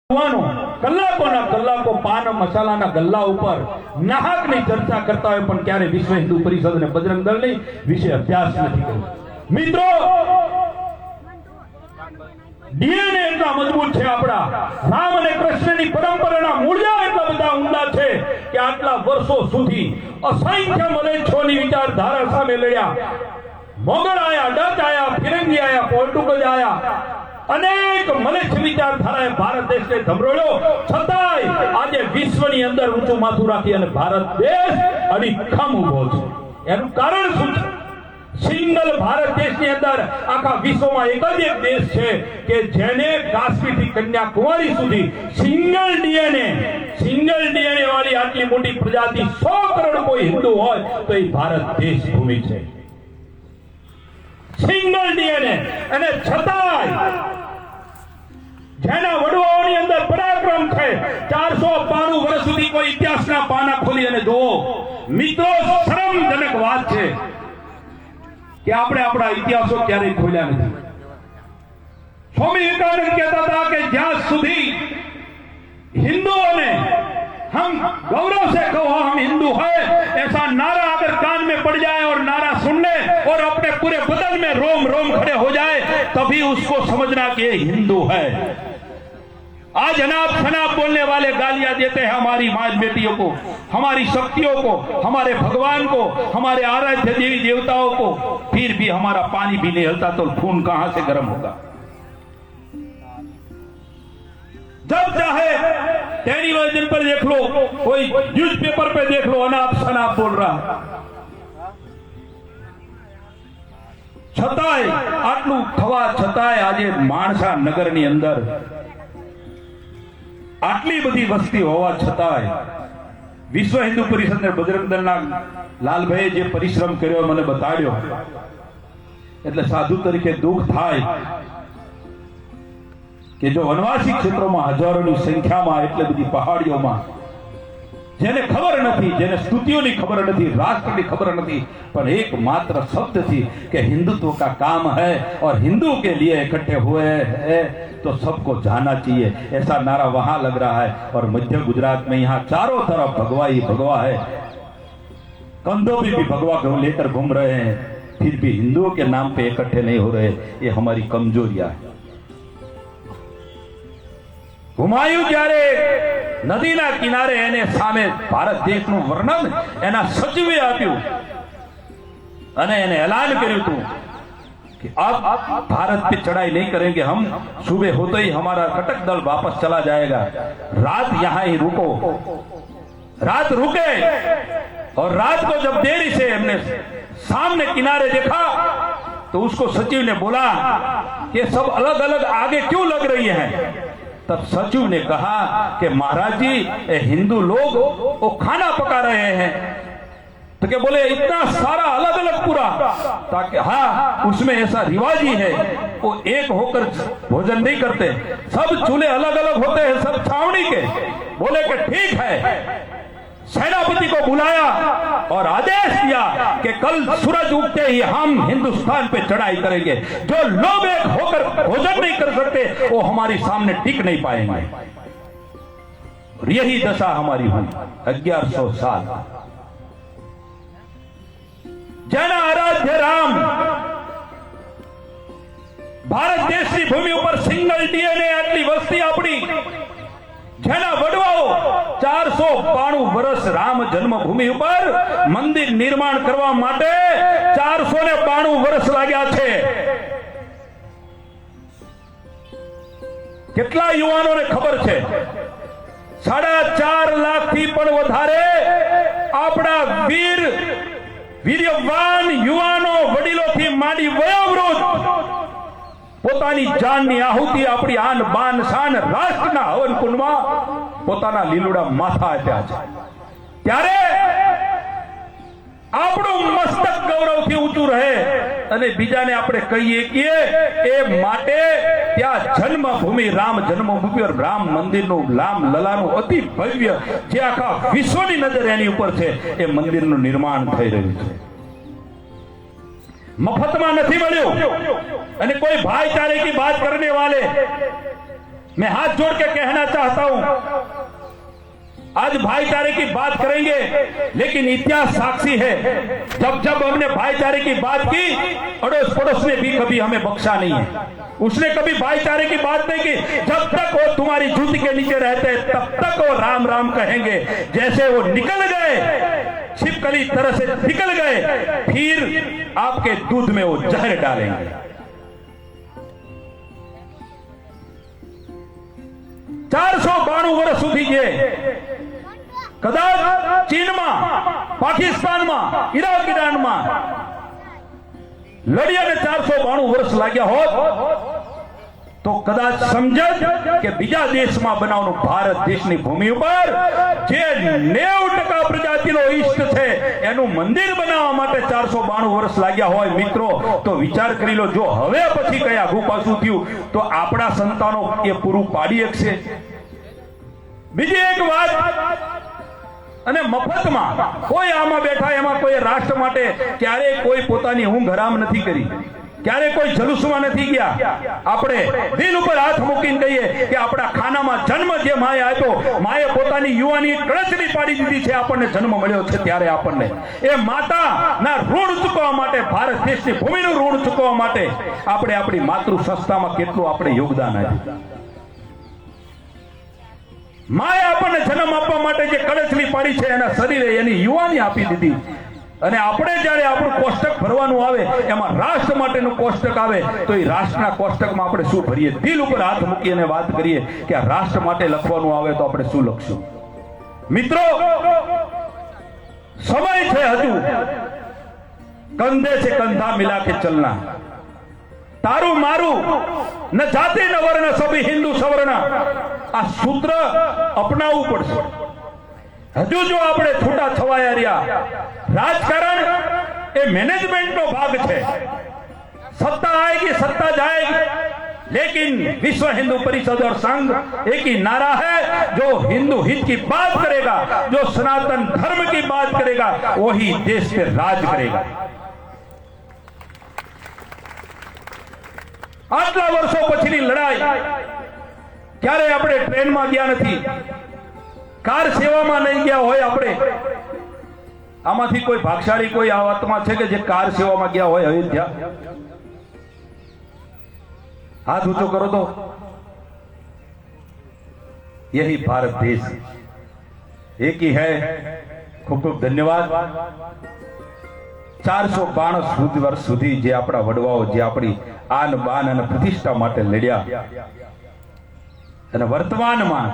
કલાકોના કલાકો પાન મસાલાના ગલ્લા ઉપર નાહકની ચર્ચા કરતા હોય પણ ક્યારે વિશ્વ હિન્દુ પરિષદ અને બજરંગ દળની વિશે અભ્યાસ નથી કર્યો। મિત્રો, ડીએનએ એટલા મજબૂત છે આપણા, રામ અને કૃષ્ણની પરંપરાના મૂળિયા એટલા બધા ઊંડા છે કે આટલા વર્ષો સુધી અસંખ્ય મલેચ્છોની વિચારધારા સામે લડ્યા। મોગલ આયા, ડચ આયા, ફિરંગી આયા, પોર્ટુગલ આયા, अनेक मलेच्छ विचारधाराए भारत देश ने धमरोळ्यो, छतांय आजे विश्वनी अंदर ऊंचो माथुं राखी अने भारत देश अડીખમ ઊભो छे। एनुं कारण शुं छे? सिंगल भारत देश ની અંદર આખા વિશ્વમાં એક જ એક દેશ છે કે જેને કાશ્મીર થી કન્યાકુમારી સુધી સિંગલ ડીએનએ વાળી આટલી મોટી પ્રજાતિ 100 કરોડ કોઈ હિન્દુ હોય તો એ ભારત દેશ ભૂમિ છે। સિંગલ ડીએનએ અને છતાંય જેના વડવાઓની અંદર પરાક્રમ છે। 492 વર્ષ સુધી કોઈ ઇતિહાસના પાના ખોલી અને જોવો મિત્રો, શરમજનક વાત છે કે આપણે આપણા ઇતિહાસો ક્યારેય ખોલ્યા નથી। સ્વામી વિવેકાનંદ કહેતા હતા કે જ્યાં સુધી हिंदुओं ने हम गौरव से कहो हम हिंदू है ऐसा नारा अगर कान में पड़ जाए और नारा सुनने और अपने पूरे बदन में रोम रोम खड़े हो जाए तभी उसको समझना कि ये हिंदू है। आज अनाप शनाप बोलने वाले गालियां देते हैं हमारी माँ बेटियों को, हमारी शक्तियों को, हमारे भगवान को, हमारे आराध्य देवी देवताओं को, फिर भी हमारा पानी भी नहीं हिलता तो खून कहां से गर्म होगा। जब चाहे टेलीविजन पर देख लो, कोई न्यूज़पेपर पे देख लो, अनाप शनाप बोल रहा। छतांय आटलू थवा छतांय आजे माणसा नगरनी अंदर आटली बधी वस्ती होवा छतांय विश्व हिंदू परिषद ने बजरंग दळना लालभाई जे परिश्रम कर्यो मने बताड्यो એટલે સાધુ તરીકે દુઃખ થાય કે જો વનવાસી ક્ષેત્રોમાં હજારોની સંખ્યામાં એટલે બધી પહાડીઓમાં જેને ખબર નથી, જેને સ્તુતિઓની ખબર નથી, રાષ્ટ્રની ખબર નથી, पर एक मात्र शब्द थी कि हिंदुत्व का काम है और हिंदू के लिए इकट्ठे हुए हैं तो सबको जाना चाहिए, ऐसा नारा वहां लग रहा है। और मध्य गुजरात में यहाँ चारों तरफ भगवा ही भगवा है, कंधों पे भी भगवा लेकर घूम रहे हैं, फिर भी हिंदुओं के नाम पे इकट्ठे नहीं हो रहे। ये हमारी कमजोरियां है। हुमायूं જ્યારે નદીના કિનારે એને સામે ભારત દેશનું વર્ણન એના સચિવે આપ્યું અને એને એલાન કર્યું હતું कि अब भारत पे चढ़ाई नहीं करेंगे, हम सुबह होते ही हमारा कटक दल वापस चला जाएगा, रात यहाँ ही रुको। रात रुके और रात को जब देरी से हमने सामने किनारे देखा तो उसको सचिव ने बोला कि सब अलग अलग आगे क्यों लग रही है। तब सचिव ने कहा कि महाराज जी हिंदू लोग वो खाना पका रहे हैं। तो क्या बोले इतना सारा अलग अलग पूरा, ताकि हाँ उसमें ऐसा रिवाज ही है, वो एक होकर भोजन नहीं करते, सब चूल्हे अलग अलग होते हैं, सब छावनी के। बोले कि ठीक है। सेनापति को बुलाया और आदेश दिया कि कल सूरज उगते ही हम हिंदुस्तान पे चढ़ाई करेंगे, जो लोग एक होकर भोजन नहीं कर सकते वो हमारे सामने टिक नहीं पाएंगे। और यही दशा हमारी हुई 1100 साल। जना आराध्य राम भारत देश की भूमि पर सिंगल डीएनए आटली वस्ती अपनी જેના વડવાઓ 492 વર્ષ રામ જન્મભૂમિ ઉપર મંદિર નિર્માણ કરવા માટે 492 વર્ષ લાગ્યા છે। કેટલા યુવાનોને ખબર છે? 4.5 લાખ થી પણ વધારે આપણા વીર્યવાન યુવાનો વડીલોથી માંડી વયોવૃદ્ધ પોતાની જાનની આહુતિ આપણી આન બાન શાન રાષ્ટ્રના હવન કુંડમાં પોતાના લીલુડા માથા આપ્યા છે। ત્યારે આપણું મસ્તક ગૌરવથી ઊંચું રહે અને બીજાને આપણે કહીએ કે એ માટે ત્યાં જન્મભૂમિ રામ જન્મભૂમિ और રામ મંદિરનું રામ લલાનું અતિ ભવ્ય જે આખા વિશ્વની નજર એની ઉપર છે એ મંદિરનું નિર્માણ થઈ રહ્યું છે। मफत में नहीं मिल्યું અને कोई भाईचारे की बात करने वाले मैं हाथ जोड़ के कहना चाहता हूं, आज भाईचारे की बात करेंगे, लेकिन इतिहास साक्षी है, जब जब हमने भाईचारे की बात की, अड़ोस पड़ोस ने भी कभी हमें बख्शा नहीं है। उसने कभी भाईचारे की बात नहीं की। जब तक वो तुम्हारी जूती के नीचे रहते तब तक वो राम राम कहेंगे। जैसे वो निकल गए, छिपकली तरह से निकल गए, फिर आपके दूध में वो जहर डालेंगे। 492 વર્ષ સુધી જે કદાચ ચીનમાં, પાકિસ્તાનમાં, ઈરાક ઈરાનમાં લડિયાને 492 વર્ષ લાગ્યા હોત તો કદાચ સમજત કે બીજા દેશમાં બનાવનું ભારત દેશની ભૂમિ ઉપર જે 90% પ્રજાતિનો ઈષ્ટ છે એનું મંદિર બનાવવા માટે 492 વર્ષ લાગ્યા હોય મિત્રો, તો વિચાર કરી લો, જો હવે પછી કઈ આઘું પાછું થયું તો આપણા સંતાનો એ પૂરું પાડી શકશે? બીજી એક વાત, અને મફતમાં કોઈ આમાં બેઠા એમાં કોઈ રાષ્ટ્ર માટે ક્યારે કોઈ પોતાની ઊંઘ હરામ નથી કરી, ક્યારે કોઈ જલુસમાં નથી ગયા। આપણે દિલ ઉપર હાથ મૂકીને કહીએ કે આપણા ખાનામાં જન્મ જે માએ આપ્યો, માએ પોતાની યુવાની કળચડી પાડી દીધી છે, આપણને જન્મ મળ્યો છે ત્યારે આપણને એ માતાના ઋણ ચૂકવવા માટે, ભારત દેશની ભૂમિનું ઋણ ચૂકવવા માટે આપણે આપણી માતૃ સંસ્થામાં કેટલું આપણે યોગદાન આપ્યું। માએ આપણને જન્મ આપવા માટે જે કળચડી પાડી છે એના શરીરે એની યુવાની આપી દીધી, અને આપણે જ્યારે આપણું કોષ્ટક ભરવાનું આવે એમાં રાષ્ટ્ર માટેનું કોષ્ટક આવે તો એ રાષ્ટ્રના કોષ્ટકમાં આપણે શું ભરીએ? દિલ ઉપર હાથ મૂકીને વાત કરીએ કે આ રાષ્ટ્ર માટે લખવાનું આવે તો આપણે શું લખશું? મિત્રો, સમય છે હજુ, કંધે से कंधा मिला के चलना, तारू मारू न जाति न वर्ण सभी हिंदू सवर्ण, आ सूत्र अपनावવું પડશે। હજુ જો આપણે છૂટા છવાયા રહ્યા, રાજકારણ એ મેનેજમેન્ટનો ભાગ છે, સત્તા आएगी सत्ता जाएगी, लेकिन विश्व हिंदू परिषद और संघ एक ही नारा है, जो हिंदू हित की बात करेगा, जो सनातन धर्म की बात करेगा, वही देश पे राज करेगा। આટલા વર્ષો પછીની લડાઈ, ક્યારે આપણે ટ્રેનમાં ગયા નથી, કાર સેવામાં નહીં ગયા હોય આપણે। આમાંથી કોઈ ભાગશાળી કોઈ આ વાતમાં છે કે જે કાર સેવામાં ગયા હોય અયોધ્યા? हाथ ऊंचो करो तो। यही भारत देश एक ही है। खूब खूब धन्यवाद। 492 વર્ષ સુધી જે આપણા વડવાઓ જે આપણી આન બાન અને પ્રતિષ્ઠા માટે લડ્યા અને વર્તમાનમાં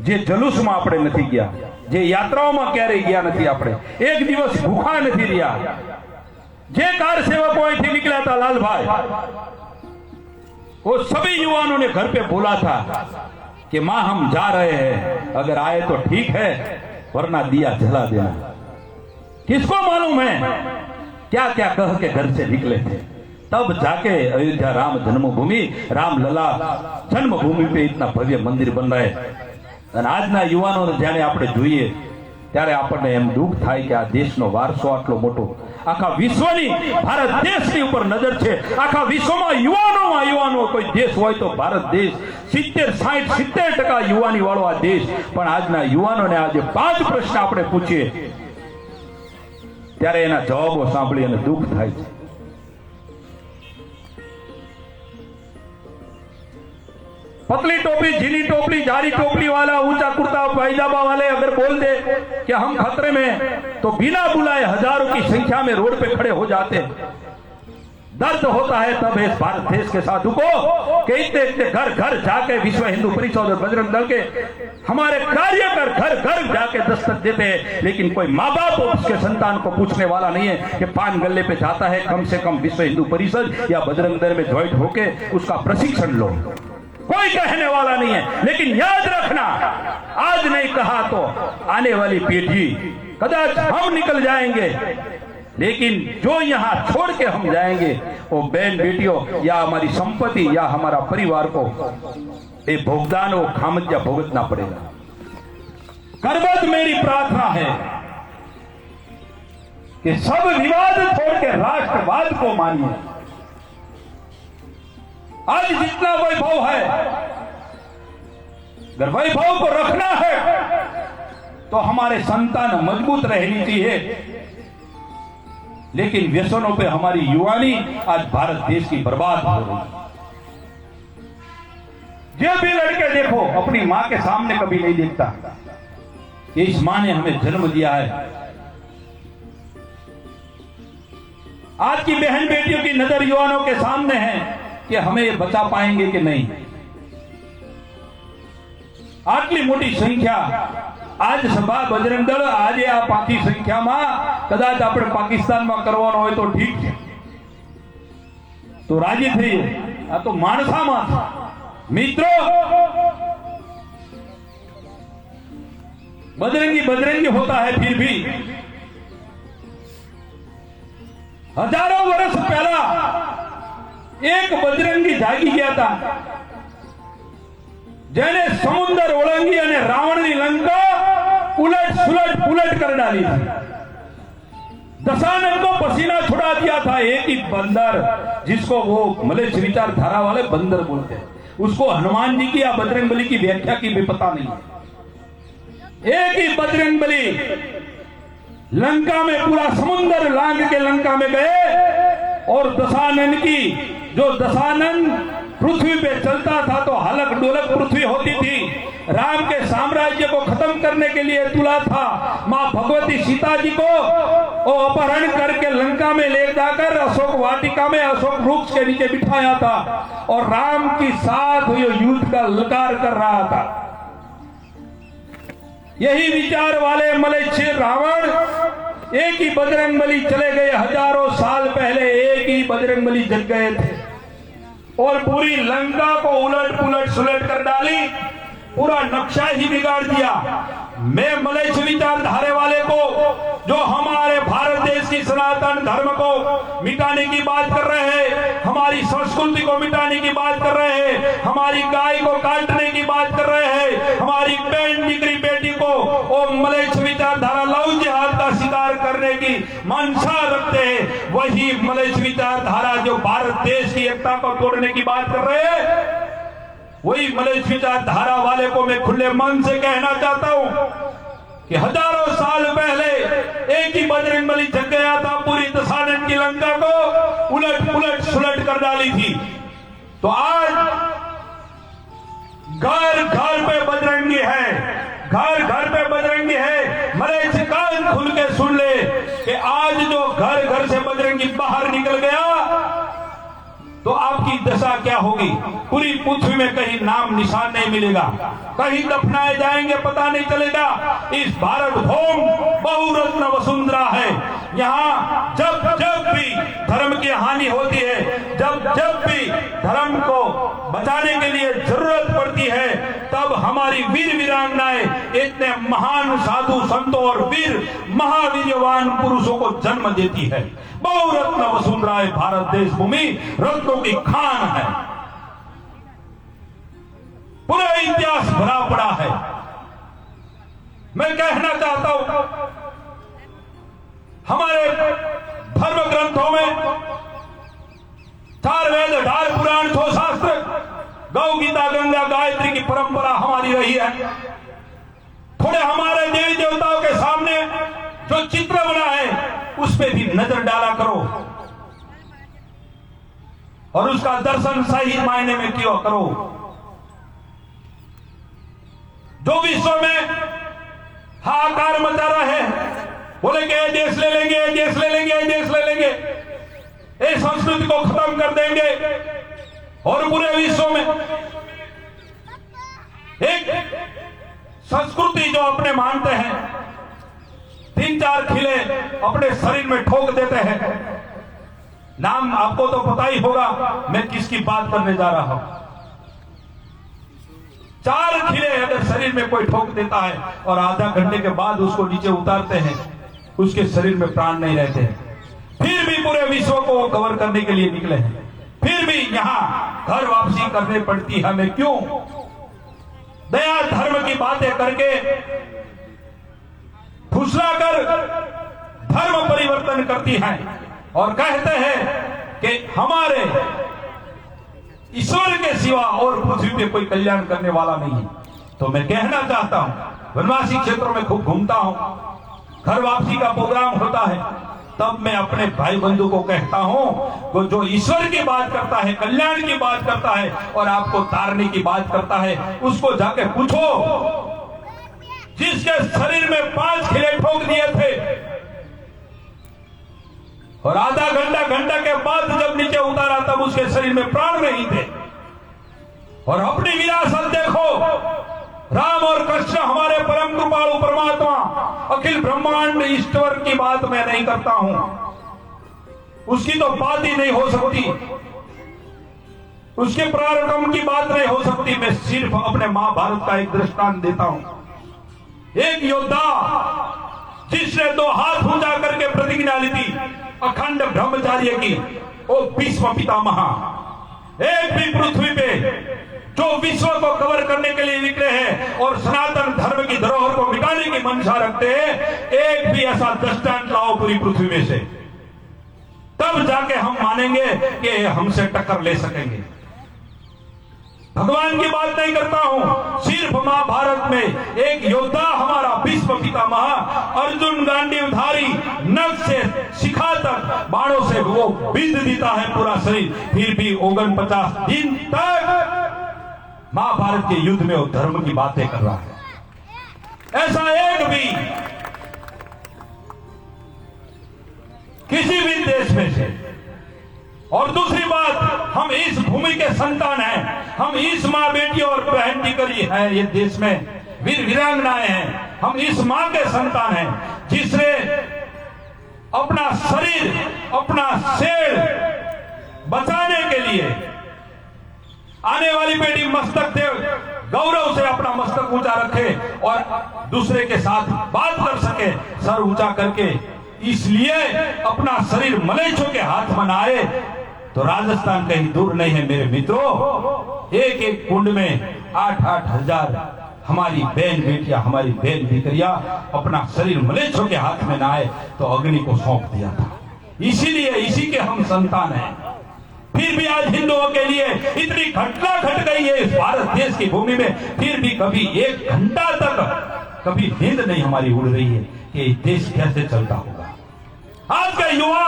જે જલુસમાં આપણે નથી ગયા, જે યાત્રાઓમાં ક્યારેય ગયા નથી, આપણે એક દિવસ ભૂખા નથી રહ્યા, જે કાર સેવકો અહીંથી નીકળ્યા હતા લાલભાઈ, वो सभी युवाओं ने घर पे बोला था कि मां हम जा रहे हैं, अगर आए तो ठीक है वरना दिया जला देना। किसको मालूम है क्या क्या कह के घर से निकले थे। तब जाके अयोध्या राम जन्मभूमि, रामलला जन्मभूमि पे इतना भव्य मंदिर बन रहा है। અને આજના યુવાનોને જ્યારે આપણે જોઈએ ત્યારે આપણને એમ દુઃખ થાય કે આ દેશનો વારસો આટલો મોટો, આખા વિશ્વની ભારત દેશની ઉપર નજર છે। આખા વિશ્વમાં યુવાનો કોઈ દેશ હોય તો ભારત દેશ 70-60-70% યુવાની વાળો આ દેશ। પણ આજના યુવાનોને આજે 5 પ્રશ્ન આપણે પૂછીએ ત્યારે એના જવાબો સાંભળી અને દુઃખ થાય છે। पतली टोपी, झीली टोपी, जारी टोपी वाला, ऊंचा कुर्ता पायजामा वाले अगर बोल दे कि हम खतरे में, तो बिना बुलाए हजारों की संख्या में रोड पे खड़े हो जाते। दर्द होता है तब इस भारत देश के साधु को कि इतने घर घर जाके विश्व हिंदू परिषद और बजरंग दल के हमारे कार्यकर घर घर जाके दस्तक देते हैं, लेकिन कोई माँ बाप उसके संतान को पूछने वाला नहीं है कि पान गल्ले पे जाता है, कम से कम विश्व हिंदू परिषद या बजरंग दल में ज्वाइंट होके उसका प्रशिक्षण लो। कोई कहने वाला नहीं है। लेकिन याद रखना, आज नहीं कहा तो आने वाली पीढ़ी, कदाच हम निकल जाएंगे, लेकिन जो यहाँ छोड़ के हम जाएंगे वो बहन बेटियों या हमारी संपत्ति या हमारा परिवार को ये भुगतान वो खामज्जा भुगतना पड़ेगा। करबत मेरी प्रार्थना है कि सब विवाद छोड़ के राष्ट्रवाद को मानिए। आज जितना वैभव है अगर वैभव को रखना है तो हमारे संतान मजबूत रहनी चाहिए। लेकिन व्यसनों पे हमारी युवानी आज भारत देश की बर्बाद हो रही है। जो भी लड़के देखो अपनी मां के सामने कभी नहीं देखता कि इस मां ने हमें जन्म दिया है। आज की बहन बेटियों की नजर युवाओं के सामने है कि हमें ये बचा पाएंगे कि नहीं। आटली मोटी संख्या आज सभा बजरंग दल आज आ पाकी संख्या में कदाच अपने पाकिस्तान में करवानो होय तो ठीक है तो राजी थी। आ तो माणसा में मित्रों बजरंगी बजरंगी होता है। फिर भी हजारों वर्ष पहला एक बजरंगी जागी गया था जेने समुद्र ओळंगी और रावण की लंका उलट सुलट पुलट कर डाली थी। दशानन को पसीना छुड़ा दिया था एक ही बंदर, जिसको वो मलेच्छ विचारधारा वाले बंदर बोलते हैं। उसको हनुमान जी की या बजरंगबली की व्याख्या की भी पता नहीं। एक ही बजरंगबली लंका में पूरा समुद्र लांग के लंका में गए और दशानन की जो दशानन पृथ्वी पे चलता था तो हलक डोलक पृथ्वी होती थी। राम के साम्राज्य को खत्म करने के लिए तुला था। मां भगवती सीता जी को वो अपहरण करके लंका में ले जाकर अशोक वाटिका में अशोक वृक्ष के नीचे बिठाया था और राम की साथ युद्ध का ललकार कर रहा था। यही विचार वाले मलेच्छ रावण एक ही बजरंगबली चले गए। हजारों साल पहले एक ही बजरंगबली जग गए थे और पूरी लंका को उलट पुलट सुलट कर डाली, पूरा नक्शा ही बिगाड़ दिया। मैं मलेच्छ विचारधारे वाले को जो हमारे भारत देश की सनातन धर्म को मिटाने की बात कर रहे हैं, हमारी संस्कृति को मिटाने की बात कर रहे हैं, हमारी गाय को काटने की बात कर रहे हैं, हमारी बहन दिगरी बेटी को और मलेच्छ विचारधारा लव जिहाद का शिकार करने की मंशा रखते हैं, वही मलेच्छ विचारधारा जो भारत देश की एकता को तोड़ने की बात कर रहे हैं, वही मलेच्छ विचारधारा वाले को मैं खुले मन से कहना चाहता हूं कि हजारों साल पहले एक ही बजरंगबली जग गया था, पूरी दशानन की लंका को उलट पुलट सुलट कर डाली थी। तो आज घर घर पे बजरंगी है, घर घर पे बजरंगी है। मलेच्छ कान खुल के सुन ले कि आज जो घर घर से बजरंगी बाहर निकल गया तो आपकी दशा क्या होगी। पूरी पृथ्वी में कहीं नाम निशान नहीं मिलेगा, कहीं दफनाए जाएंगे पता नहीं चलेगा। इस भारत भूमि बहुरत्न वसुंधरा है। यहाँ जब जब भी धर्म की हानि होती है, जब जब भी धर्म को बचाने के लिए जरूरत पड़ती है, तब हमारी वीर वीरांगनाएं इतने महान साधु संतों और वीर महावीरवान पुरुषों को जन्म देती है। बहुरत्न वसुंधरा भारत देश भूमि रत्नों की खान है। पूरा इतिहास भरा पड़ा है। मैं कहना चाहता हूं हमारे धर्म ग्रंथों में 4 वेद 18 पुराण 6 शास्त्र गौ गीता गंगा गायत्री की परंपरा हमारी रही है। थोड़े हमारे देवी देवताओं के सामने जो चित्र बना है उस पे भी नजर डाला करो और उसका दर्शन सही मायने में क्यों करो। जो विश्व में हाहाकार मचा रहे हैं, बोले कि ये देश ले लेंगे, ये देश ले लेंगे, ये देश ले लेंगे, ये संस्कृति को खत्म कर देंगे और पूरे विश्व में एक संस्कृति जो अपने मानते हैं 3-4 खिले अपने शरीर में ठोक देते हैं। नाम आपको तो पता ही होगा मैं किसकी बात करने जा रहा हूं। 4 खिले अगर शरीर में कोई ठोक देता है और आधा घंटे के बाद उसको नीचे उतारते हैं, उसके शरीर में प्राण नहीं रहते हैं। फिर भी पूरे विश्व को कवर करने के लिए निकले हैं, फिर भी यहां घर वापसी करनी पड़ती है हमें। क्यों? दया धर्म की बातें करके फुसलाकर धर्म परिवर्तन करती है और कहते हैं कि हमारे ईश्वर के सिवा और पृथ्वी पे कोई कल्याण करने वाला नहीं है। तो मैं कहना चाहता हूं, वनवासी क्षेत्रों में खूब घूमता हूं, घर वापसी का प्रोग्राम होता है, तब मैं अपने भाई बंधु को कहता हूं वो जो ईश्वर की बात करता है, कल्याण की बात करता है और आपको तारने की बात करता है, उसको जाके पूछो जिसके शरीर में 5 खिले ठोक दिए थे और आधा घंटा के बाद जब नीचे उतारा तब उसके शरीर में प्राण नहीं थे। और अपनी विरासत देखो, राम और कृष्ण हमारे परम कृपालु परमात्मा अखिल ब्रह्मांड ईश्वर की बात मैं नहीं करता हूं, उसकी तो बात ही नहीं हो सकती, उसके पराक्रम की बात नहीं हो सकती। मैं सिर्फ अपने महाभारत का एक दृष्टांत देता हूं। एक योद्धा जिसने 2 हाथ ऊंचा करके प्रतिज्ञा ली थी अखंड ब्रह्मचार्य की, वो भीष्म पितामह, एक भी पृथ्वी पे जो विश्व को कवर करने के लिए निकले हैं और सनातन धर्म की धरोहर को मिटाने की मंशा रखते हैं, एक भी ऐसा दृष्टांत लाओ पूरी पृथ्वी में से, तब जाके हम मानेंगे कि हमसे टक्कर ले सकेंगे। भगवान की बात नहीं करता हूं, सिर्फ महाभारत में एक योद्धा हमारा भीष्म पितामह, अर्जुन गांडीवधारी, नख से शिखा तक बाणों से वो बिंद देता है पूरा शरीर, फिर भी 49 दिन तक महाभारत के युद्ध में वो धर्म की बातें कर रहा है। ऐसा एक भी किसी भी देश में से। और दूसरी बात, हम इस भूमि के संतान हैं, हम इस माँ बेटी और बहन दीकरी है, ये देश में वीर वीरांगनाएं हैं, हम इस माँ के संतान हैं जिसने अपना शरीर, अपना शेर बचाने के लिए आने वाली पीढ़ी मस्तक से गौरव से अपना मस्तक ऊंचा रखे और दूसरे के साथ बात कर सके सर ऊंचा करके, इसलिए अपना शरीर मलेच्छों के हाथ में आए। तो राजस्थान कहीं दूर नहीं है मेरे मित्रों, एक एक कुंड में 8-8 हजार हमारी बहन बेटियां, हमारी बहन दीकरियां अपना शरीर मलेच्छों के हाथ में ना आए तो अग्नि को सौंप दिया था। इसीलिए इसी के हम संतान हैं। फिर भी आज हिंदुओं के लिए इतनी घटना घट गई है इस भारत देश की भूमि में, फिर भी कभी 1 घंटा तक कभी नींद नहीं हमारी उड़ रही है कि देश कैसे चलता होगा। आज के युवा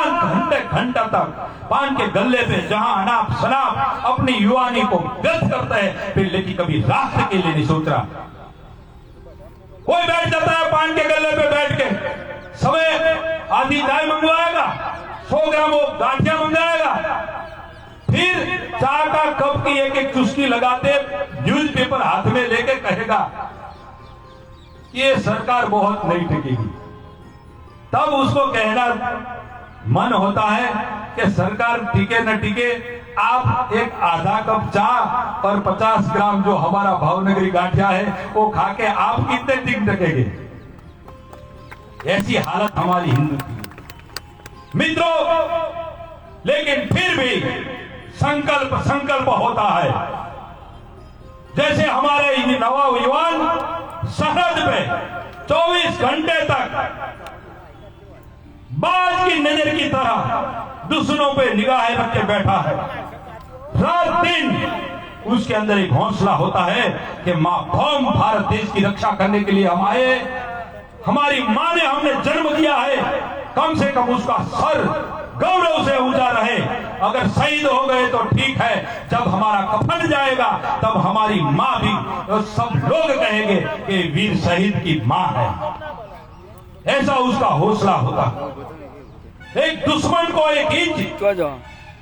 घंटा तक पान के गल्ले पे जहां अनाप शनाप अपनी युवानी को व्यस्त करता है, फिर लेकिन कभी राष्ट्र के लिए नहीं सोच रहा। कोई बैठ जाता है पान के गल्ले पे बैठ के, समय आधी चाय मंगवाएगा, 100 ग्राम वो गांठिया मंगवाएगा, फिर चाय का कप की एक चुस्की लगाते न्यूज़पेपर हाथ में लेके कहेगा ये सरकार बहुत नहीं टिकेगी। तब उसको कहना मन होता है कि सरकार टिके न टिके, आप एक आधा कप चाय और 50 ग्राम जो हमारा भावनगरी गांठिया है वो खा के आप कितने टिक सकेंगे। ऐसी हालत हमारी हिंदू की मित्रों। लेकिन फिर भी संकल्प होता है। जैसे हमारे नौजवान सरहद पे 24 घंटे तक बाज की नजर की तरह दुश्मनों पे निगाहें रख के बैठा है, रात दिन उसके अंदर एक हौसला होता है कि मां भौम भारत देश की रक्षा करने के लिए हम आए, हमारी मां ने हमने जन्म दिया है, कम से कम उसका सर गौरव से ऊंचा रहे। अगर शहीद हो गए तो ठीक है, जब हमारा कफन जाएगा तब हमारी मां भी तो सब लोग कहेंगे कि वीर शहीद की मां है। ऐसा उसका हौसला होता। एक दुश्मन को 1 इंच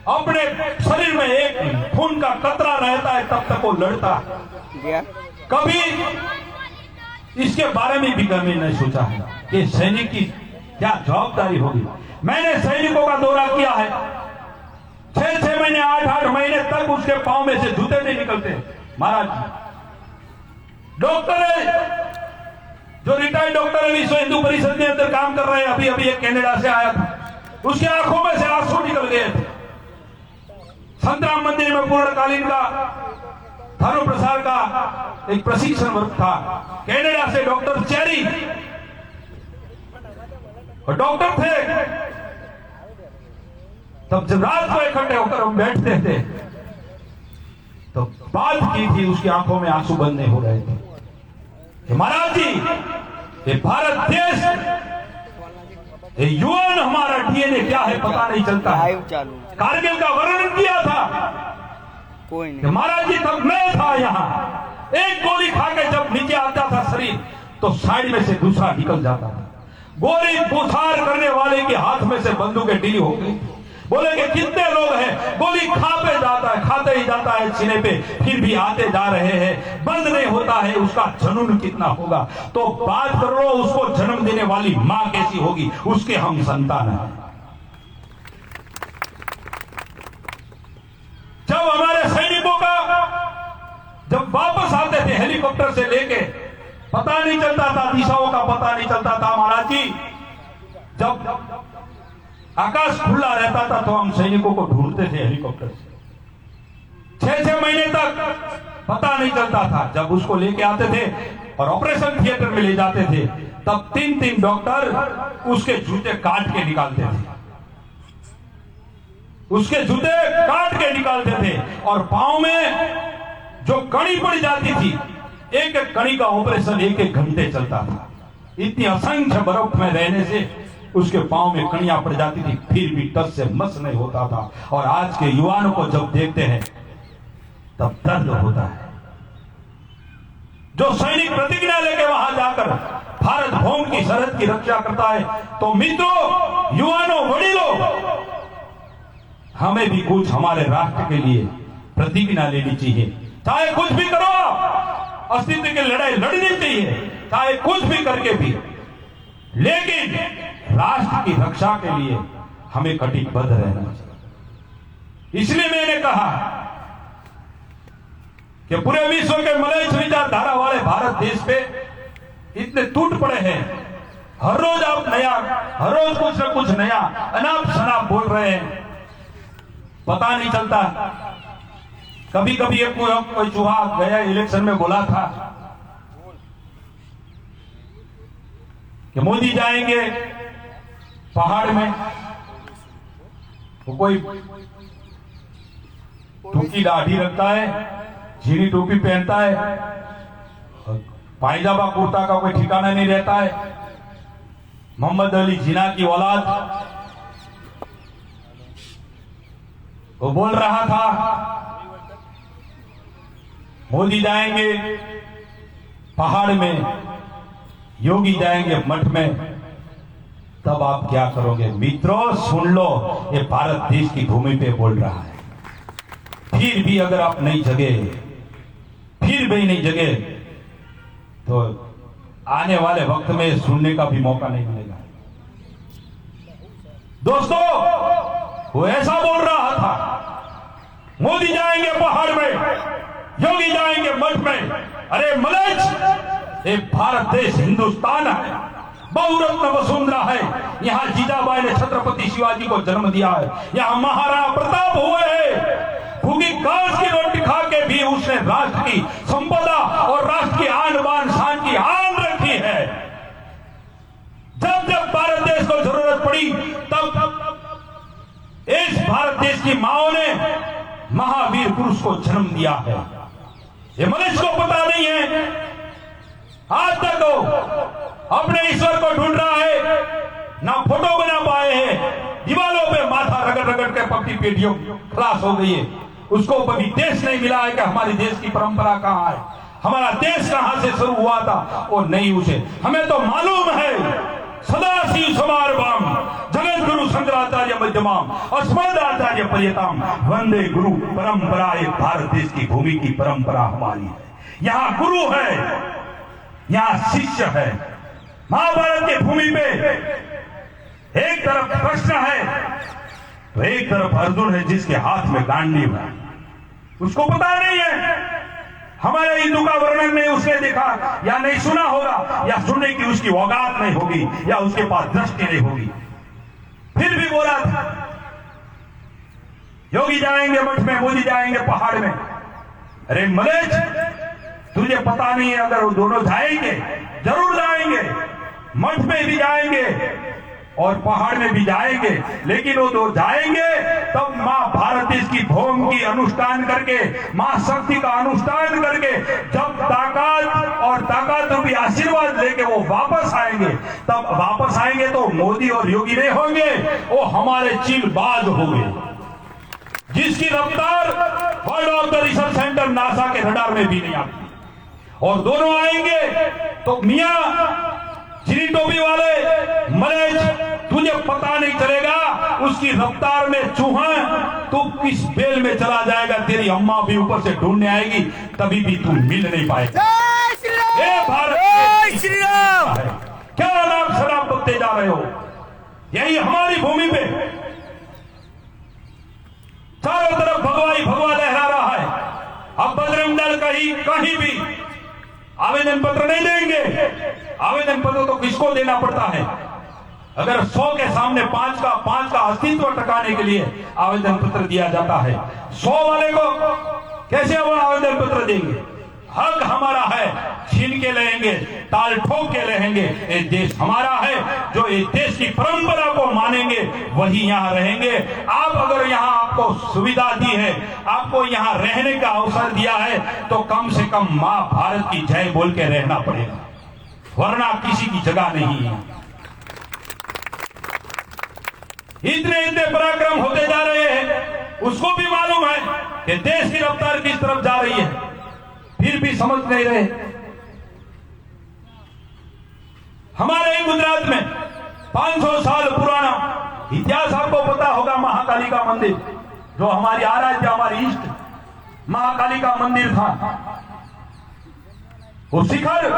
अपने शरीर में एक खून का कतरा रहता है तब तक वो लड़ता। कभी इसके बारे में भी कभी नहीं सोचा है कि सैनिक की क्या जवाबदारी होगी। मैंने सैनिकों का दौरा किया है, 6-6 महीने 8-8 महीने तक उसके पांव में से जूते नहीं निकलते। महाराज डॉक्टर है जो रिटायर्ड डॉक्टर है, विश्व हिंदू परिषद के अंदर काम कर रहे हैं, अभी अभी एक कनाडा से आया था, उसकी आंखों में से आंसू निकल गए थे। संतराम मंदिर में पूर्णकालीन का धर्म प्रसार का एक प्रशिक्षण वर्ग था, कनाडा से डॉक्टर चेरी और डॉक्टर थे। तब जब रात को इकट्ठे होकर हम बैठते थे तो बात की थी, उसकी आंखों में आंसू बंद नहीं हो रहे थे। कि महाराज जी, ये भारत देश, ये युवान, हमारा डीएनए क्या है पता नहीं चलता है। कारगिल का वर्णन किया था कोई नहीं कि महाराज जी तब मैं था यहाँ, एक गोली खा के जब नीचे आता था शरीर तो साइड में से दूसरा निकल जाता था। गोली पुसार करने वाले के हाथ में से बंदूकें ढीली हो गई। बोले कि कितने लोग हैं, गोली खाते जाता है, खाते ही जाता है सीने पे, फिर भी आते जा रहे हैं, बंद नहीं होता है, उसका जुनून कितना होगा। तो बात कर लो, उसको जन्म देने वाली मां कैसी होगी, उसके हम संतान हैं। जब हमारे सैनिकों का जब वापस आते थे हेलीकॉप्टर से लेके, पता नहीं चलता था, दिशाओं का पता नहीं चलता था महाराज जी। जब आकाश खुला रहता था तो हम सैनिकों को ढूंढते थे हेलीकॉप्टर से। 6-6 महीने तक पता नहीं चलता था। जब उसको लेके आते थे और ऑपरेशन थिएटर में ले जाते थे, तब 3-3 डॉक्टर उसके जूते काट के निकालते थे, उसके जूते काट के निकालते थे। और पांव में जो कड़ी पड़ जाती थी, एक एक कड़ी का ऑपरेशन 1-1 घंटे चलता था। इतनी असंख्य बर्फ में रहने से उसके पांव में कड़ियां पड़ जाती थी, फिर भी टस से मस नहीं होता था। और आज के युवाओं को जब देखते हैं तब दर्द होता है। जो सैनिक प्रतिज्ञा लेके वहां जाकर भारत भूमि की सरहद की रक्षा करता है, तो मित्रों, युवाओं, वडीलों, हमें भी कुछ हमारे राष्ट्र के लिए प्रतिज्ञा लेनी चाहिए। चाहे कुछ भी करो, अस्तित्व की लड़ाई लड़नी चाहिए, चाहे कुछ भी करके भी, लेकिन राष्ट्र की रक्षा के लिए हमें कटिबद्ध रहना चाहिए। इसलिए मैंने कहा कि पूरे विश्व के मलेच्छ विचारधारा वाले भारत देश पे इतने टूट पड़े हैं। हर रोज आप नया, हर रोज कुछ न कुछ नया अनाप शनाप बोल रहे हैं, पता नहीं चलता। कभी कभी एक कोई चूहा गया इलेक्शन में बोला था कि मोदी जाएंगे पहाड़ में, वो कोई टोपी दाढ़ी रखता है, झीनी टोपी पहनता है, पायजामा कुर्ता का कोई ठिकाना नहीं रहता है, मोहम्मद अली जिन्ना की औलाद। वो बोल रहा था मोदी जाएंगे पहाड़ में, योगी जाएंगे मठ में, तब आप क्या करोगे? मित्रों सुन लो, ये भारत देश की भूमि पे बोल रहा है। फिर भी अगर आप नहीं जगे, फिर भी नहीं जगे, तो आने वाले वक्त में सुनने का भी मौका नहीं मिलेगा। दोस्तों, वो ऐसा बोल रहा था, मोदी जाएंगे पहाड़ में, योगी जाएंगे मठ में। अरे मलेच्छ, ये भारत देश हिंदुस्तान है, बहुरत्न वसुंधरा है। यहाँ जीजाबाई ने छत्रपति शिवाजी को जन्म दिया है, यहाँ महाराणा प्रताप हुए हैं। भूखी घास की रोटी खा के भी उसने राष्ट्र की संपदा और राष्ट्र की आन बान शान की आन रखी है। जब जब भारत देश को जरूरत पड़ी, तब इस भारत देश की माओ ने महावीर पुरुष को जन्म दिया है। ये मनुष्य को पता नहीं है, आज तक वो अपने ईश्वर को ढूंढ रहा है, ना फोटो बना पाए हैं, दीवारों पे माथा रगड़ रगड़ के पक्की पेटियों खलास हो गई है। उसको कभी देश नहीं मिला है कि हमारी देश की परंपरा कहाँ है, हमारा देश कहां से शुरू हुआ था, वो नहीं उसे हमें तो मालूम है। सदाशिव समारंभम जगत गुरु शंकराचार्य मध्यमाम अस्मदाचार्य पर्यताम वंदे गुरु परंपरा। एक भारत देश की भूमि की परंपरा हमारी है। यहाँ गुरु है, यहाँ शिष्य है। महाभारत की भूमि पे एक तरफ कृष्ण है तो एक तरफ अर्जुन है, जिसके हाथ में गांडीव है। उसको पता नहीं है, हमारे हिंदू का वर्णन नहीं उसने देखा या नहीं सुना होगा, या सुनने की उसकी औकात नहीं होगी, या उसके पास दृष्टि नहीं होगी, फिर भी बोला था योगी जाएंगे मठ में, मोदी जाएंगे पहाड़ में। अरे मलेच्छ, तुझे पता नहीं है, अगर वो दोनों जाएंगे, जरूर जाएंगे, मठ में भी जाएंगे और पहाड़ में भी जाएंगे, लेकिन वो जो जाएंगे तब माँ भारत देश की भोम की अनुष्ठान करके, माँ शक्ति का अनुष्ठान करके जब ताकत रूपी आशीर्वाद लेके वो वापस आएंगे, तब वापस आएंगे तो मोदी और योगी नहीं होंगे, वो हमारे चीलबाज होंगे, जिसकी रफ्तार world of the research centre NASA के रडार में भी नहीं आती। और दोनों आएंगे तो मियां चिरी टोपी वाले मलेच, तुझे पता नहीं चलेगा उसकी रफ्तार में चूहा, तू किस बेल में चला जाएगा, तेरी अम्मा भी ऊपर से ढूंढने आएगी, तभी भी तू मिल नहीं पाएगा। हे भारत, श्री राम, क्या नाम शराब बकते जा रहे हो? यही हमारी भूमि पे चारों तरफ भगवा ही भगवा लहरा रहा है। अब बजरंग दल कहीं भी आवेदन पत्र नहीं देंगे। आवेदन पत्र तो किसको देना पड़ता है? अगर 100 के सामने 5 का अस्तित्व टकाने के लिए आवेदन पत्र दिया जाता है, 100 वाले को कैसे वो आवेदन पत्र देंगे? हक हमारा है, छीन के रहेंगे, ताल ठोक के रहेंगे। ये देश हमारा है, जो इस देश की परंपरा को मानेंगे वही यहाँ रहेंगे। आप अगर यहाँ आपको सुविधा दी है, आपको यहाँ रहने का अवसर दिया है, तो कम से कम माँ भारत की जय बोल के रहना पड़ेगा, वरना किसी की जगह नहीं है। इतने पराक्रम होते जा रहे हैं, उसको भी मालूम है कि देश की रफ्तार किस तरफ जा रही है, फिर भी समझ नहीं रहे। हमारे ही गुजरात में 500 साल पुराना इतिहास आपको पता होगा, महाकाली का मंदिर, जो हमारी आराध्य, हमारी इष्ट महाकाली का मंदिर था। वो शिखर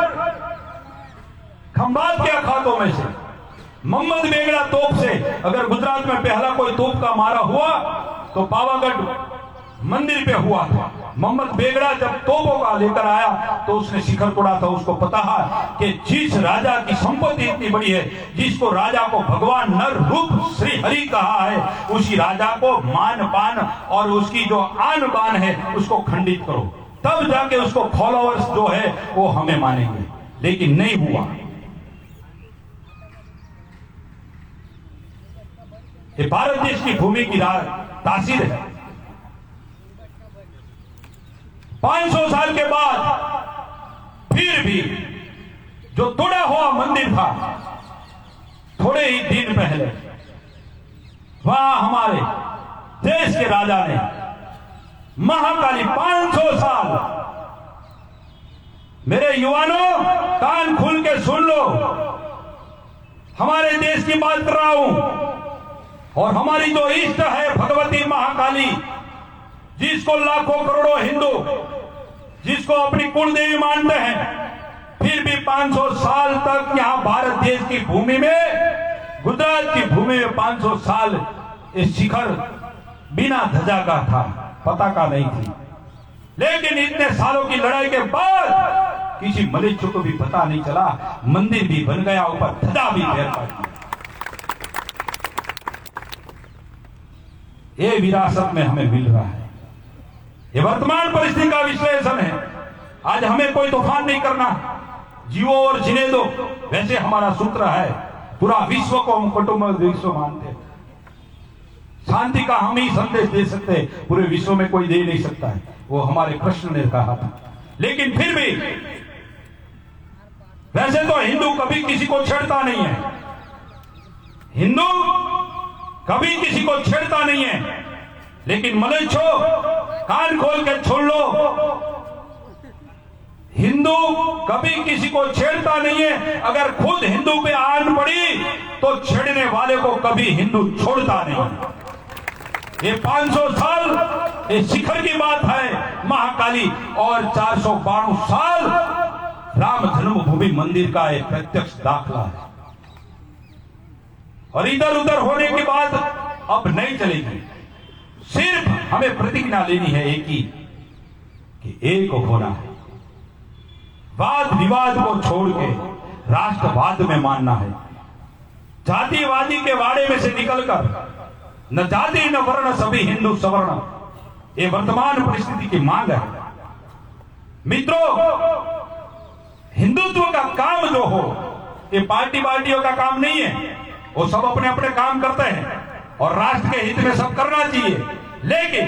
खंबात के अखातों में से मोहम्मद बेगड़ा तोप से, अगर गुजरात में पहला कोई तोप का मारा हुआ तो पावागढ़ मंदिर पे हुआ था। मोहम्मद बेगड़ा जब तोपों का लेकर आया तो उसने शिखर तोड़ा था। उसको पता है कि जिस राजा की संपत्ति इतनी बड़ी है, जिसको राजा को भगवान नर रूप श्री हरि कहा है, उसी राजा को मान पान और उसकी जो आन बान है उसको खंडित करो, तब जाके उसको फॉलोअर्स जो है वो हमें मानेंगे। लेकिन नहीं हुआ। ये भारत देश की भूमि की तासीर है। 500 साल के बाद फिर भी जो तोड़ा हुआ मंदिर था, थोड़े ही दिन पहले वहां हमारे देश के राजा ने महाकाली 500 साल, मेरे युवानों कान खोल के सुन लो, हमारे देश की बात कर रहा हूं। और हमारी जो इष्ट है भगवती महाकाली, जिसको लाखों करोड़ों हिंदू जिसको अपनी कुल देवी मानते हैं, फिर भी 500 साल तक यहां भारत देश की भूमि में, गुजरात की भूमि में 500 साल इस शिखर बिना ध्वजा का था, पताका नहीं थी। लेकिन इतने सालों की लड़ाई के बाद किसी मनुष्य को भी पता नहीं चला, मंदिर भी बन गया, ऊपर ध्वजा भी फहर पाई। ये विरासत में हमें मिल रहा है। ये वर्तमान परिस्थिति का विश्लेषण है। आज हमें कोई तूफान नहीं करना, जियो और जीने दो, वैसे हमारा सूत्र है। पूरा विश्व को हम कुटुंब विश्व मानते हैं। शांति का हम ही संदेश दे सकते हैं, पूरे विश्व में कोई दे नहीं सकता है, वो हमारे कृष्ण ने कहा था। लेकिन फिर भी वैसे तो हिंदू कभी किसी को छेड़ता नहीं है, हिंदू कभी किसी को छेड़ता नहीं है। लेकिन मनुष्यों कान खोल के छोड़ लो, हिंदू कभी किसी को छेड़ता नहीं है। अगर खुद हिंदू पे आन पड़ी तो छेड़ने वाले को कभी हिंदू छोड़ता नहीं। ये 500 साल ये शिखर की बात है महाकाली, और 492 साल राम जन्मभूमि मंदिर का एक प्रत्यक्ष दाखला है। और इधर उधर होने की बात अब नहीं चलेगी। सिर्फ हमें प्रतिज्ञा लेनी है एक ही, कि एक होना है, वाद विवाद को छोड़ के राष्ट्रवाद में मानना है। जातिवादी के वाड़े में से निकलकर न जाति न वर्ण सभी हिंदू सवर्ण, ये वर्तमान परिस्थिति की मांग है। मित्रों, हिंदुत्व का काम जो हो, ये पार्टियों का काम नहीं है। वो सब अपने अपने काम करते हैं और राष्ट्र के हित में सब करना चाहिए, लेकिन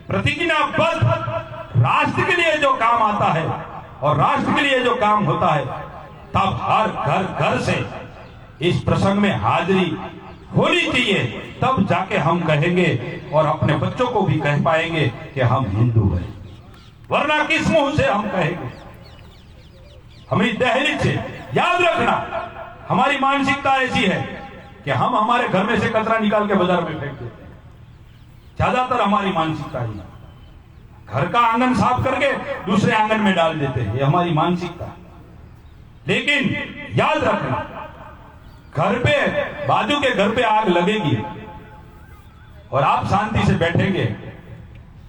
प्रतिज्ञाबद्ध राष्ट्र के लिए जो काम आता है और राष्ट्र के लिए जो काम होता है, तब हर घर से इस प्रसंग में हाजिरी होनी चाहिए। तब जाके हम कहेंगे और अपने बच्चों को भी कह पाएंगे कि हम हिंदू हैं, वरना किस मुंह से हम कहेंगे। हमें दहलीज से याद रखना, हमारी मानसिकता ऐसी है कि हम हमारे घर में से कचरा निकाल के बाजार में फेंक देते हैं। ज्यादातर हमारी मानसिकता ही, घर का आंगन साफ करके दूसरे आंगन में डाल देते हैं, ये हमारी मानसिकता। लेकिन याद रखना, घर पे, बाजू के घर पे आग लगेगी और आप शांति से बैठेंगे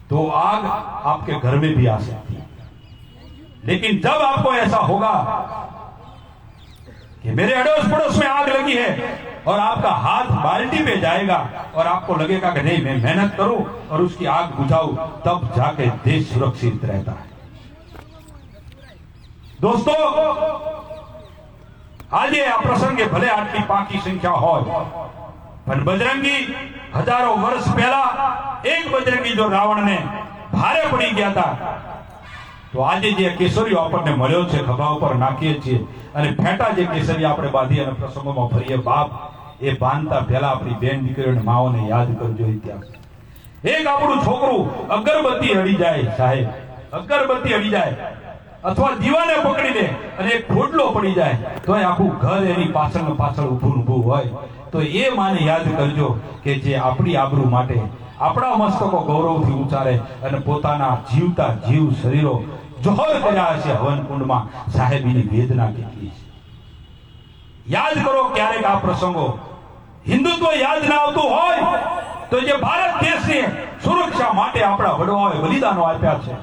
तो आग आपके घर में भी आ सकती है। लेकिन जब आपको ऐसा होगा कि मेरे अड़ोस पड़ोस में आग लगी है और आपका हाथ बाल्टी पे जाएगा और आपको लगेगा कि नहीं, मैं मेहनत करूं और उसकी आग बुझाऊं, तब जाके देश सुरक्षित रहता है। दोस्तों, आज ये प्रसंगे भले आटली पाकी संख्या हो, पर बजरंगी हजारों वर्ष पहला एक बजरंगी जो रावण ने भारे पड़ी गया था, तो आज જે કેસરીઓ આપણને મળ્યો છે ખભા ઉપર નાખીએ છીએ અને ફેટા જે કેસરી આપણે બાંધી અને પ્રસંગોમાં ફરીએ, બાપ એ બાંધતા પહેલા આપણી બેન દીકરીઓને માઓને યાદ કરજો ઇતિહાસ। એક આપણું છોકરું અગરબત્તી અડી જાય, સાહેબ અગરબત્તી અડી જાય અથવા દીવાને પકડી લે અને એક ફોડલો પડી જાય તો આખું ઘર એની પાછળ ને પાછળ ઊભું હોય, તો એ માને યાદ કરજો કે જે આપણી આબરૂ માટે આપણા મસ્તકો ગૌરવથી ઉચારે અને પોતાના જીવતા જીવ શરીરો જોહર કર્યા હશે હવન કુંડમાં, સાહેબીની વેદના કેટલી છે। યાદ કરો ક્યારેક આ પ્રસંગો, હિન્દુત્વ યાદ ના આવતું હોય તો જે ભારત દેશની સુરક્ષા માટે આપણા વડવાઓએ બલિદાનો આપ્યા છે,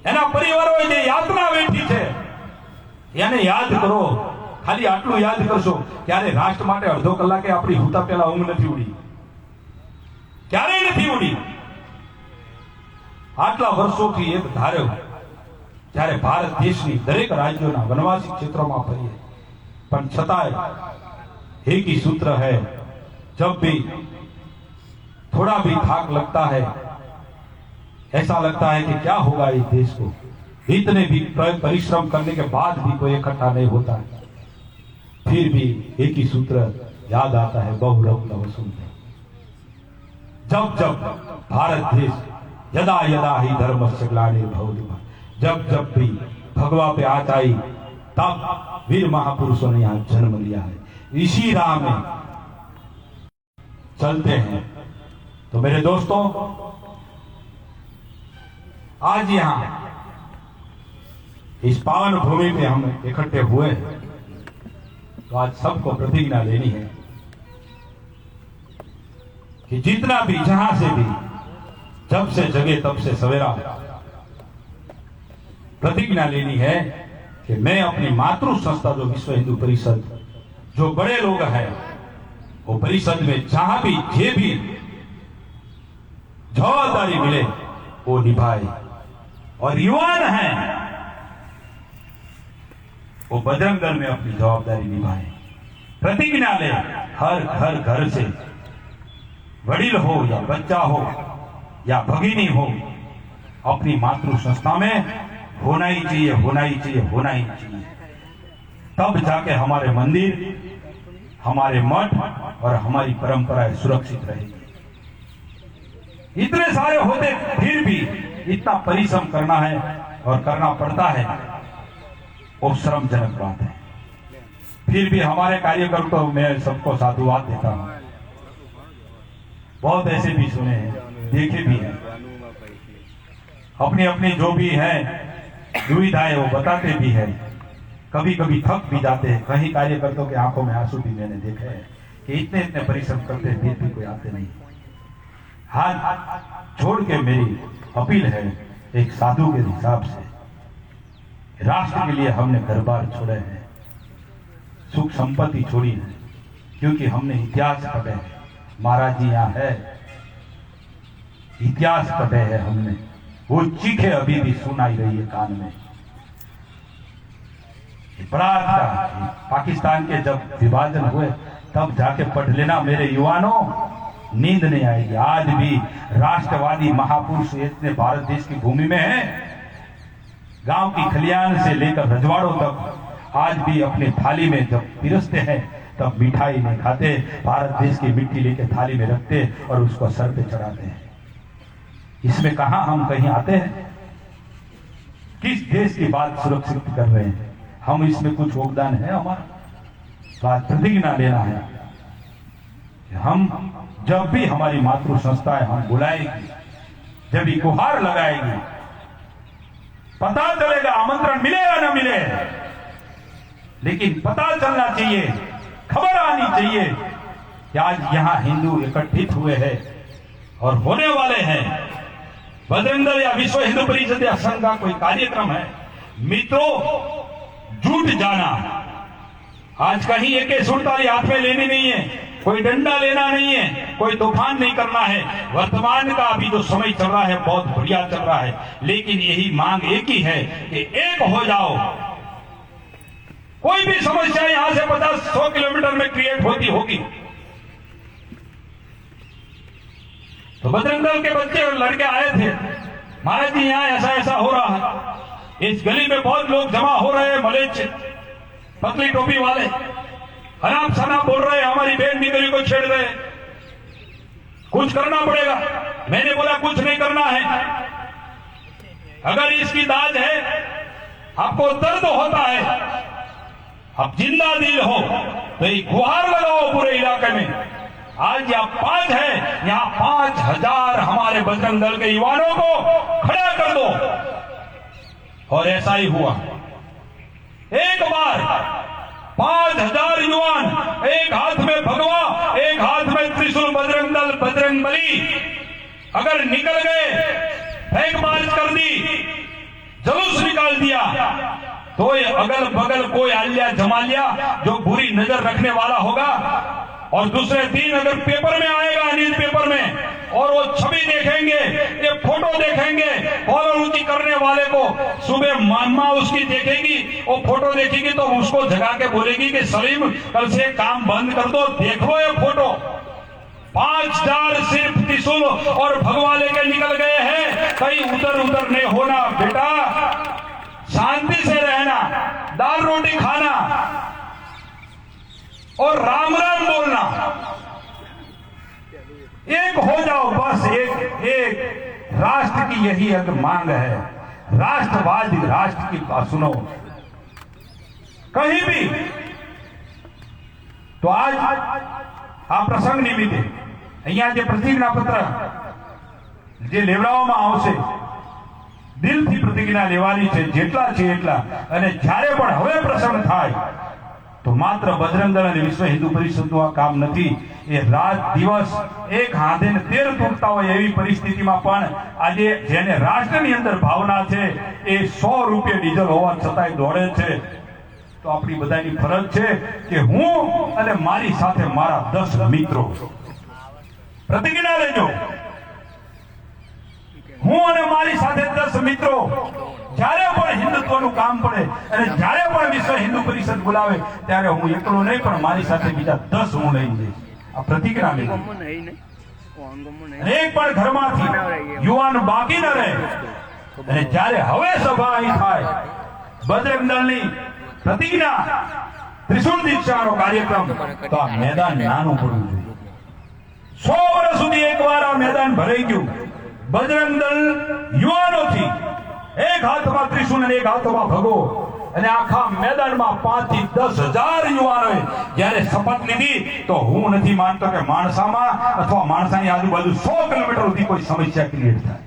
એના પરિવારોએ જે યાતના વેઠી છે, એને યાદ કરો। ખાલી આટલું યાદ કરશો, ક્યારે રાષ્ટ્ર માટે અડધો કલાકે આપણી હુતા પહેલા ઊંઘ નથી ઉડી, ક્યારેય નથી ઉડી। આટલા વર્ષોથી એક ધાર્યો, જ્યારે ભારત દેશની દરેક રાજ્યોના વનવાસી ક્ષેત્રોમાં ફરીએ, પણ છતાંય એક ही सूत्र है, जब भी थोड़ा भी थाक लगता है, ऐसा लगता है कि क्या होगा इस देश को, इतने भी परिश्रम करने के बाद भी कोई इकट्ठा नहीं होता है, फिर भी एक ही सूत्र याद आता है, बहुरत्न वसुंधरा। जब जब भारत देश यदा यदा ही धर्मस्य ग्लानिर्भवति, जब जब भी भगवा पे आज आई, तब वीर महापुरुषों ने यहाँ जन्म लिया है, इसी राह में चलते हैं। तो मेरे दोस्तों, आज यहाँ इस पावन भूमि पे हम इकट्ठे हुए हैं, तो आज सबको प्रतिज्ञा लेनी है कि जितना भी, जहां से भी, जब से जगे तब से सवेरा, प्रतिज्ञा लेनी है कि मैं अपनी मातृ संस्था जो विश्व हिंदू परिषद, जो बड़े लोग हैं, वो परिषद में जहां भी जे भी जवाबदारी मिले वो निभाए, और युवान हैं वो बजरंग दल में अपनी जवाबदारी निभाए। प्रतिज्ञा ले, हर घर से, वडील हो या बच्चा हो या भगिनी हो, अपनी मातृ संस्था में होना ही चाहिए, होना ही चाहिए, होना ही चाहिए। तब जाके हमारे मंदिर, हमारे मठ और हमारी परंपराएं सुरक्षित रहेगी। इतने सारे होते फिर भी इतना परिश्रम करना है और करना पड़ता है, वो श्रमजनक बात है। फिर भी हमारे कार्यकर्ताओं में सबको साधुवाद देता हूं, बहुत ऐसे भी सुने हैं, देखे भी हैं, अपनी अपनी जो भी है दुविधाएं वो बताते भी हैं, कभी कभी थक भी जाते हैं। कहीं कार्यकर्ताओं की आंखों में आंसू भी मैंने देखे हैं कि इतने इतने परिश्रम करते हैं, फिर भी कोई आते नहीं। हाथ छोड़ के मेरी अपील है, एक साधु के हिसाब से, राष्ट्र के लिए हमने घर बार छोड़े हैं, सुख संपत्ति छोड़ी है, क्योंकि हमने इतिहास पढ़े है। महाराज जी यहाँ है, इतिहास पढ़े है हमने, वो चीखे अभी भी सुनाई रही है कान में। बड़ा अच्छा कि पाकिस्तान के जब विभाजन हुए तब जाके पढ़ लेना मेरे युवानों, नींद नहीं आएगी। आज भी राष्ट्रवादी महापुरुष इतने भारत देश की भूमि में हैं, गांव की खलियान से लेकर रजवाड़ों तक आज भी अपनी थाली में जब पिरसते हैं तब मिठाई नहीं खाते, भारत देश की मिट्टी लेकर थाली में रखते और उसको सर पे चढ़ाते हैं। इसमें कहां हम कहीं आते हैं? किस देश की बात सुरक्षित कर रहे हैं हम? इसमें कुछ योगदान है हमारा? तो आज प्रतिज्ञा लेना है कि हम जब भी हमारी मातृ संस्थाएं हम बुलाएगी, जब भी गुहार लगाएगी, पता चलेगा आमंत्रण मिले या ना मिले, लेकिन पता चलना चाहिए, खबर आनी चाहिए कि आज यहां हिंदू एकत्रित हुए हैं और होने वाले हैं। बजरंग दल या विश्व हिंदू परिषद या संघ का कोई कार्यक्रम है, मित्रों जुट जाना। आज कहीं एक सुरताली हाथ में लेनी नहीं है, कोई डंडा लेना नहीं है, कोई तूफान नहीं करना है। वर्तमान का अभी जो समय चल रहा है बहुत बढ़िया चल रहा है, लेकिन यही मांग एक ही है कि एक हो जाओ। कोई भी समस्या यहां से 50-100 किलोमीटर में क्रिएट होती होगी तो बजरंग दल के बच्चे और लड़के आए थे, महाराज जी यहां ऐसा ऐसा हो रहा है, इस गली में बहुत लोग जमा हो रहे हैं, मलेच्छ पतली टोपी वाले हराम सना बोल रहे हैं, हमारी बहन दीकरी को छेड़ रहे, कुछ करना पड़ेगा। मैंने बोला कुछ नहीं करना है, अगर इसकी दाज है, आपको दर्द होता है, अब जिंदा दिल हो तो एक गुहार लगाओ पूरे इलाके में। आज यहाँ 5 है, यहाँ 5000 हमारे बजरंग दल के युवाओं को खड़ा कर दो। और ऐसा ही हुआ, एक बार 5000 युवान, एक हाथ में भगवा, एक हाथ में त्रिशूल, बजरंग दल बजरंग बली अगर निकल गए, फेंक मार्च कर दी, जुलूस निकाल दिया, तो ये अगल बगल कोई आलिया जमालिया जो बुरी नजर रखने वाला होगा और दूसरे दिन अगर पेपर में आएगा, न्यूज पेपर में, और वो छवि देखेंगे, ये फोटो देखेंगे, कॉलर ऊंची करने वाले को सुबह मामा उसकी देखेगी, वो फोटो देखेगी तो उसको जगा के बोलेगी कि सलीम कल से काम बंद कर दो, देख लो ये फोटो। 5000 सिर्फ त्रिशूल और भगवा लेके निकल गए हैं, कहीं उधर उधर नहीं होना बेटा, शांति से रहना, दाल रोटी खाना और राम राम बोलना, एक हो जाओ बस। एक राष्ट्र की यही एक मांग है, राष्ट्रवादी राष्ट्र की बात सुनो। कहीं भी तो आज આ પ્રસંગ નિમિત્તે અહીંયા જે પ્રતિજ્ઞા પત્ર જે લેવડાવવામાં આવશે, દિલથી પ્રતિજ્ઞા લેવાની છે, જેટલા છે એટલા, અને જ્યારે પણ હવે પ્રસંગ થાય તો માત્ર બજરંગ દળ અને વિશ્વ હિન્દુ પરિષદનું આ કામ નથી, એ રાત દિવસ એક હાથે ને 13 તૂટતા હોય એવી પરિસ્થિતિમાં પણ આજે જેને રાષ્ટ્રની અંદર ભાવના છે એ 100 રૂપિયા ડીઝલ હોવા છતાંય દોડે છે। तो अपनी बधाई फरज है कि हूँ अने मारी साथे मारा 10 मित्रों प्रतिज्ञा लेजो। हूँ अने मारी साथे 10 मित्रों જ્યારે પણ હિન્દુત્વનું કામ પડે અને જ્યારે પણ વિશ્વ હિન્દુ પરિષદ બોલાવે ત્યારે હું એકલો નહીં પણ મારી સાથે બીજા 10 હું લઈ જઈશ। આ प्रतिज्ञा લેજો। એક પણ ઘરમાંથી યુવાન બાકી ન રહે। અને જ્યારે હવે સભા અહીં થાય, બજરંગ દળની प्रतिज्ञा त्रिशूल दीक्षाનો કાર્યક્રમ, તો આ મેદાન નાનું પડવું જોઈએ। 100 વર્ષ સુધી એકવાર આ મેદાન ભરાઈ ગયું બજરંગ દળ યુવાનોથી, એક હાથમાં ત્રિશૂલ અને એક હાથમાં ભગવો, અને આખા મેદાનમાં 5 થી 10 હજાર યુવાનોએ જ્યારે શપથ લીધી તો હું નથી માનતો કે માણસામાં અથવા માણસાની આજુબાજુ 100 કિલોમીટર સુધી કોઈ સમસ્યા ક્રિએટ થાય।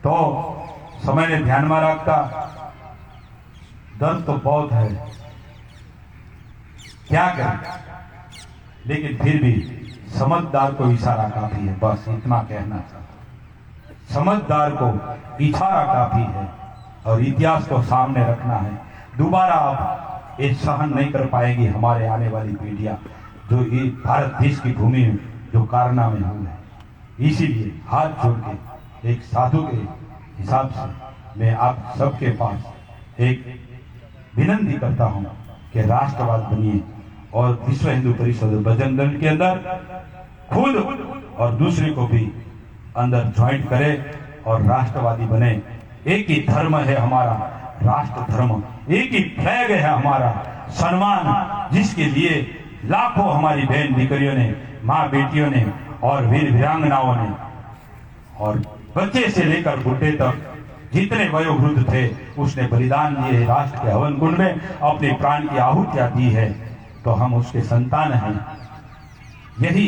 तो समय ने ध्यान में रखता, दर्द तो बहुत है, क्या करें, लेकिन फिर भी समझदार को इशारा काफी है, बस इतना कहना चाहता। समझदार को इशारा काफी है और इतिहास को सामने रखना है। दोबारा आप ये सहन नहीं कर पाएंगी हमारे आने वाली पीढ़ियां, जो ये भारत देश की भूमि में जो कारनामे हुए हैं। इसीलिए हाथ जोड़ के एक साधु के हिसाब से मैं आप सबके पास एक विनती करता हूं कि राष्ट्रवाद बनिए और विश्व हिंदू परिषद बजरंग दल के अंदर खुद और दूसरे को भी अंदर ज्वाइंट करे और राष्ट्रवादी बने। एक ही धर्म है हमारा, राष्ट्र धर्म, एक ही फ्लैग है हमारा, सम्मान, जिसके लिए लाखों हमारी बहन दीकरियों ने, माँ बेटियों ने और वीर वीरांगनाओं ने और बच्चे से लेकर बुढ़े तक जितने वयोवृद्ध थे उसने बलिदान दिए, राष्ट्र के हवन कुंड में अपने प्राण की आहुतियां दी है। तो हम उसके संतान हैं। यही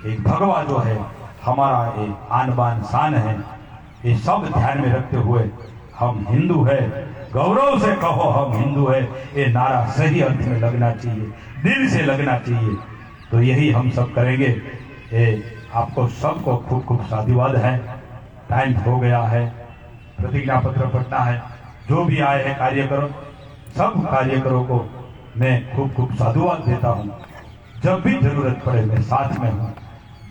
एक भगवा जो है हमारा एक आन बान शान है। ये सब ध्यान में रखते हुए हम हिंदू है, गौरव से कहो हम हिंदू है, ये नारा सही अर्थ में लगना चाहिए, दिल से लगना चाहिए। तो यही हम सब करेंगे। ये आपको सबको खूब खूब साधुवाद है। टाइम हो गया है, प्रतिज्ञा पत्र पढ़ना है। जो भी आए हैं कार्यकरों, सब कार्यकरों को मैं खूब खूब साधुवाद देता हूँ। जब भी जरूरत पड़े मैं साथ में हूँ।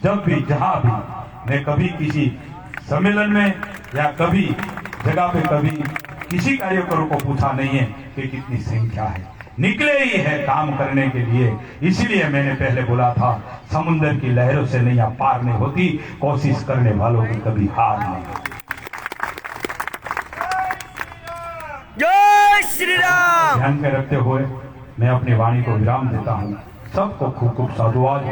जब भी जहाँ भी मैं कभी किसी सम्मेलन में या कभी जगह पे कभी किसी कार्यकरों को पूछा नहीं है कि कितनी संख्या है, निकले ही है काम करने के लिए। इसीलिए मैंने पहले बोला था, समुद्र की लहरों से नैया पार नहीं होती, कोशिश करने वालों की कभी हार नहीं होती। जय श्री राम। ध्यान में रखते हुए मैं अपनी वाणी को विराम देता हूँ। सबको खूब खूब साधुवाद।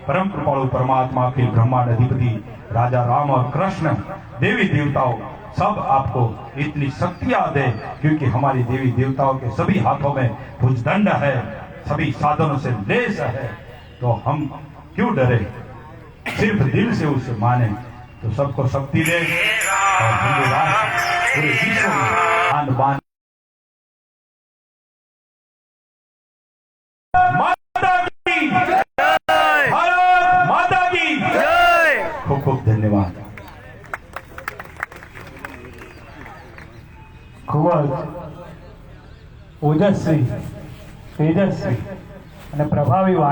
परम कृपालु परमात्मा के ब्रह्मांड अधिपति राजा राम और कृष्ण, देवी देवताओं सब आपको इतनी शक्तियां दे, क्योंकि हमारी देवी देवताओं के सभी हाथों में भुजदंड है, सभी साधनों से लेस है। तो हम क्यों डरे, सिर्फ दिल से उसे माने। तो सबको शक्ति दे और हिंदू राष्ट्र पूरे विश्व में आन बान। माता की जय, भारत माता की जय। खूब खूब धन्यवाद। ખૂબ જ ઓજસ્વી, તેજસ્વી અને પ્રભાવી